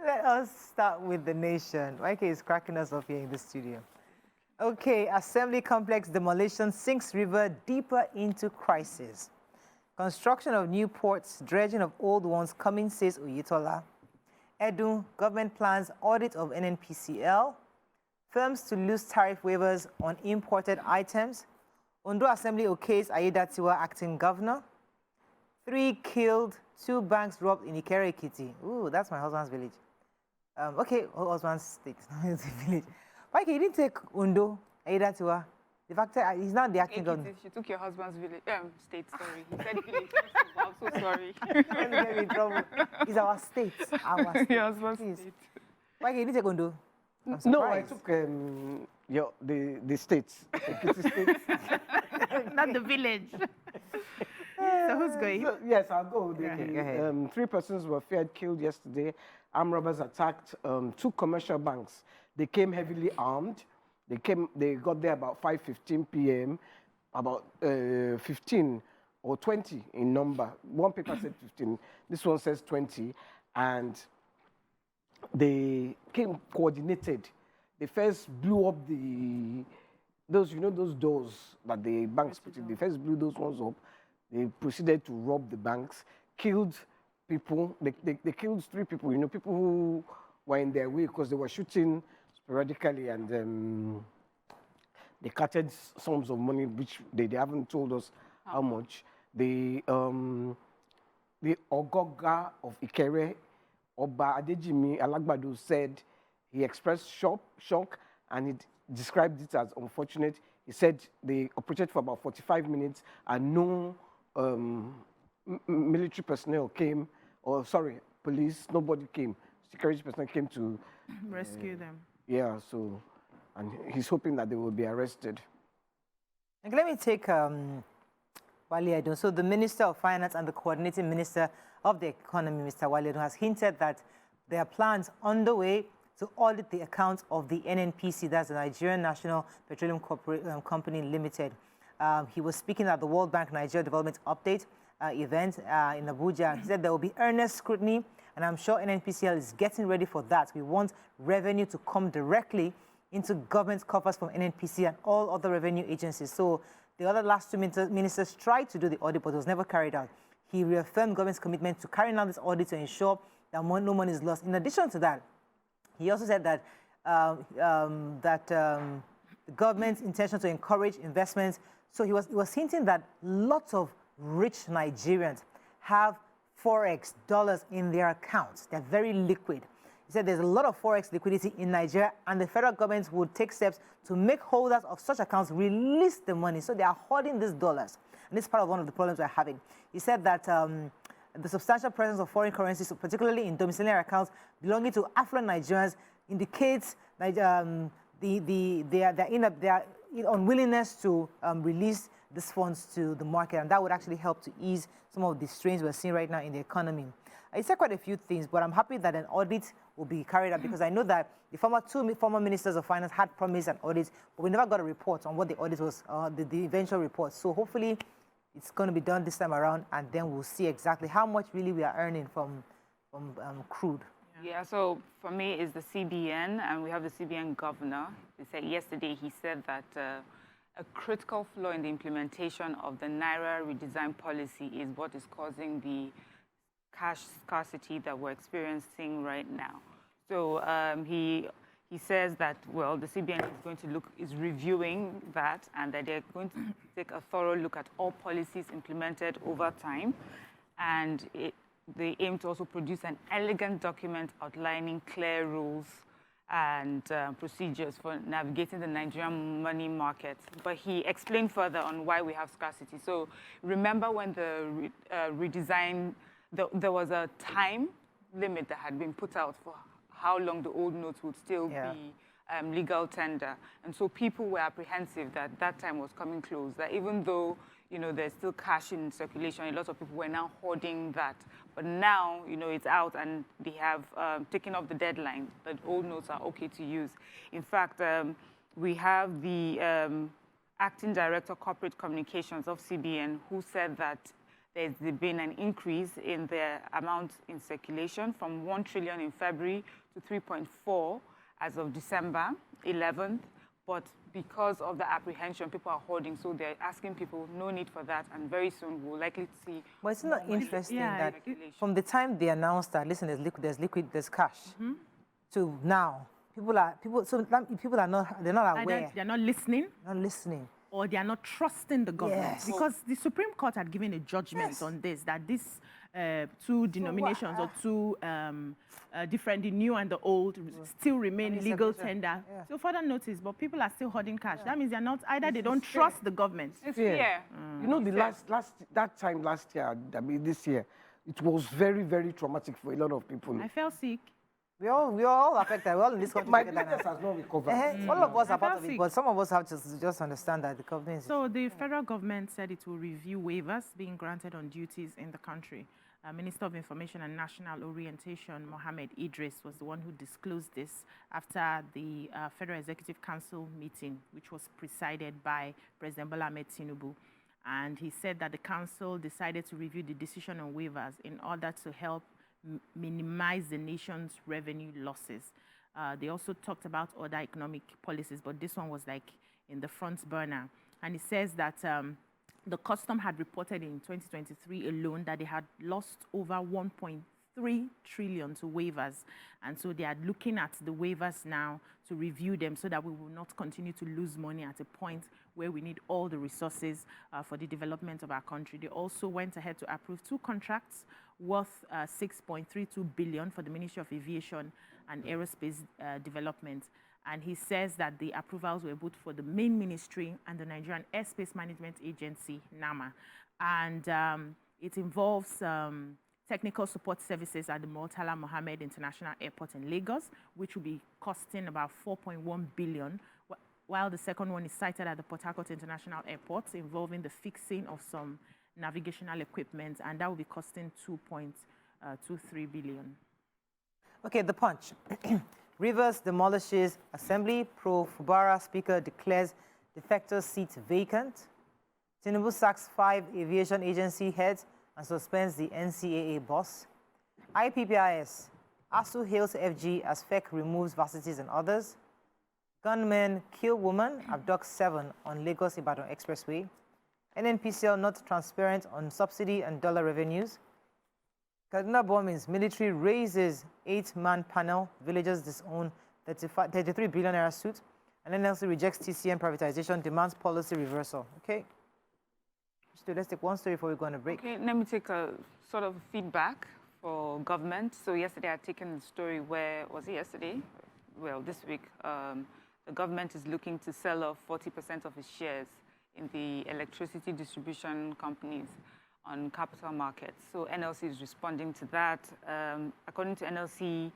Let us start with the nation. YK is cracking us off here in the studio. Okay, Assembly Complex demolition sinks river deeper into crisis. Construction of new ports, dredging of old ones coming, says Oyetola. Edu, government plans audit of NNPCL. Firms to lose tariff waivers on imported items. Ondo Assembly okays Ayedatiwa acting governor. 3 killed, 2 banks robbed in Ikere Ekiti. Ooh, that's my husband's village. Okay, husband's state, it's a village. Why he didn't take Ondo Ayedatiwa? The fact that he's not the acting governor. She took your husband's village, state, sorry. He said village. I'm so sorry. Let's get in trouble. It's our state. Our state. Your husband's state. Why he didn't take Ondo? No, I took the states. States. Not the village. So who's going? So, yes, I'll go. Go ahead. 3 persons were feared killed yesterday. Armed robbers attacked 2 commercial banks. They came heavily armed. They got there about 5:15 p.m. About 15 or 20 in number. One paper said 15. This one says 20, and they came coordinated. They first blew up those doors that the banks put in. They first blew those ones up. They proceeded to rob the banks, killed people. They killed 3 people, people who were in their way because they were shooting sporadically, and they carted sums of money, which they haven't told us how much. The Ogoga of Ikere, Oba Adejimi Alagbado, said he expressed shock, and he described it as unfortunate. He said they operated for about 45 minutes and no military personnel came, police, nobody came. Security personnel came to rescue them. Yeah, so, and he's hoping that they will be arrested. And let me take Wale Edun. So the Minister of Finance and the Coordinating Minister of the Economy, Mr. Wale Edun, has hinted that there are plans underway to audit the accounts of the NNPC, that's the Nigerian National Petroleum Company Limited. He was speaking at the World Bank Nigeria Development Update event in Abuja. He said there will be earnest scrutiny, and I'm sure NNPCL is getting ready for that. We want revenue to come directly into government coffers from NNPC and all other revenue agencies. So the other last 2 ministers tried to do the audit, but it was never carried out. He reaffirmed government's commitment to carrying out this audit to ensure that no money is lost. In addition to that, he also said that the government's intention to encourage investments. So he was hinting that lots of rich Nigerians have Forex dollars in their accounts. They're very liquid. He said there's a lot of Forex liquidity in Nigeria, and the federal government would take steps to make holders of such accounts release the money. So they are hoarding these dollars. And this is part of one of the problems we're having. He said that the substantial presence of foreign currencies, particularly in domiciliary accounts belonging to affluent Nigerians, indicates their unwillingness to release these funds to the market, and that would actually help to ease some of the strains we're seeing right now in the economy. I said quite a few things, but I'm happy that an audit will be carried out because I know that the 2 former ministers of finance had promised an audit, but we never got a report on what the audit was, the eventual report. So hopefully it's going to be done this time around, and then we'll see exactly how much really we are earning from crude. Yeah, so for me, it's the CBN, and we have the CBN governor. He said yesterday, he said that a critical flaw in the implementation of the Naira redesign policy is what is causing the cash scarcity that we're experiencing right now. So he says that, well, the CBN is reviewing that, and that they're going to take a thorough look at all policies implemented over time, and they aim to also produce an elegant document outlining clear rules and procedures for navigating the Nigerian money market. But he explained further on why we have scarcity. So remember when the redesign, there was a time limit that had been put out for how long the old notes would still be legal tender. And so people were apprehensive that that time was coming close, that even though there's still cash in circulation, a lot of people were now hoarding that. But now, it's out and they have taken off the deadline that old notes are okay to use. In fact, we have the Acting Director Corporate Communications of CBN who said that there's been an increase in the amount in circulation from 1 trillion in February to 3.4 as of December 11th. But because of the apprehension, people are hoarding, so they're asking people, no need for that, and very soon we'll likely see. But it's not interesting that circulation. from the time they announced that, listen, there's cash, to now, people are not, they're not aware. Either they're not listening, or they are not trusting the government. Yes. Because the Supreme Court had given a judgment on this, that these two denominations or two different, the new and the old, still remain legal tender. So further notice, but people are still hoarding cash. That means they're not, either they don't trust the government. It's fear. You know, that time last year, I mean this year, it was very, very traumatic for a lot of people. I fell sick. We're all affected. We're all in this country. My business has not recovered. All of us are part of it, but some of us have to just understand that the government is... So the federal government said it will review waivers being granted on duties in the country. Minister of Information and National Orientation, Mohammed Idris, was the one who disclosed this after the Federal Executive Council meeting, which was presided by President Bola Ahmed Tinubu. And he said that the council decided to review the decision on waivers in order to help minimize the nation's revenue losses. They also talked about other economic policies, but this one was like in the front burner. And he says that the custom had reported in 2023 alone that they had lost over 1.3 trillion to waivers. And so they are looking at the waivers now to review them so that we will not continue to lose money at a point where we need all the resources for the development of our country. They also went ahead to approve 2 contracts worth 6.32 billion for the Ministry of Aviation and Aerospace Development. And he says that the approvals were both for the main ministry and the Nigerian Airspace Management Agency, NAMA. And it involves technical support services at the Murtala Mohammed International Airport in Lagos, which will be costing about 4.1 billion, while the second one is sited at the Port Harcourt International Airport, involving the fixing of some navigational equipment, and that will be costing 2.23 billion. Okay, the Punch. Rivers demolishes Assembly, pro-Fubara Speaker declares defector seat vacant. Tinubu sacks 5 aviation agency heads and suspends the NCAA boss. IPPIS, ASU hails FG as FEC removes varsities and others. Gunmen kill woman, abduct 7 on Lagos-Ibadan Expressway. NNPCL not transparent on subsidy and dollar revenues. Kaduna bombings, military raises 8-man panel, villagers disown 33 billion naira suit, and NLC rejects TCM privatization, demands policy reversal. Okay? Let's take one story before we go on a break. Okay, let me take a sort of feedback for government. So yesterday I had taken a story where, was it yesterday? Well, this week, the government is looking to sell off 40% of its shares in the electricity distribution companies on capital markets. So NLC is responding to that. According to NLC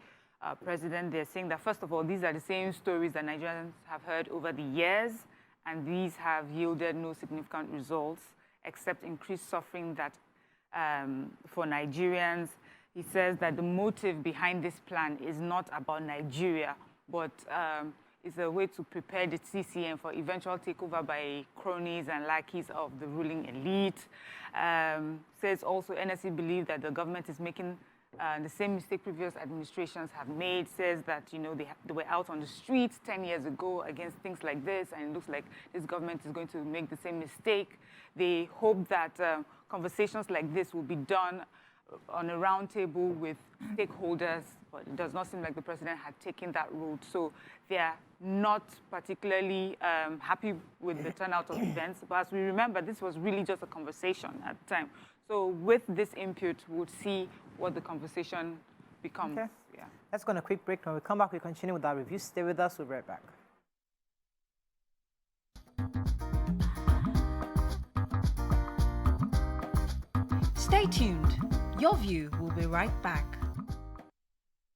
president, they're saying that, first of all, these are the same stories that Nigerians have heard over the years, and these have yielded no significant results, except increased suffering that for Nigerians. He says that the motive behind this plan is not about Nigeria, but is a way to prepare the TCM for eventual takeover by cronies and lackeys of the ruling elite. Says also NSC believe that the government is making the same mistake previous administrations have made. Says that, you know, they were out on the streets 10 years ago against things like this, and it looks like this government is going to make the same mistake. They hope that conversations like this will be done on a round table with stakeholders, but it does not seem like the president had taken that route. So they are not particularly happy with the turnout of events. But as we remember, this was really just a conversation at the time. So with this input, we'll see what the conversation becomes. Okay. Yeah. Let's go on a quick break. When we come back, we continue with our review. Stay with us. We'll be right back. Stay tuned. Your View will be right back.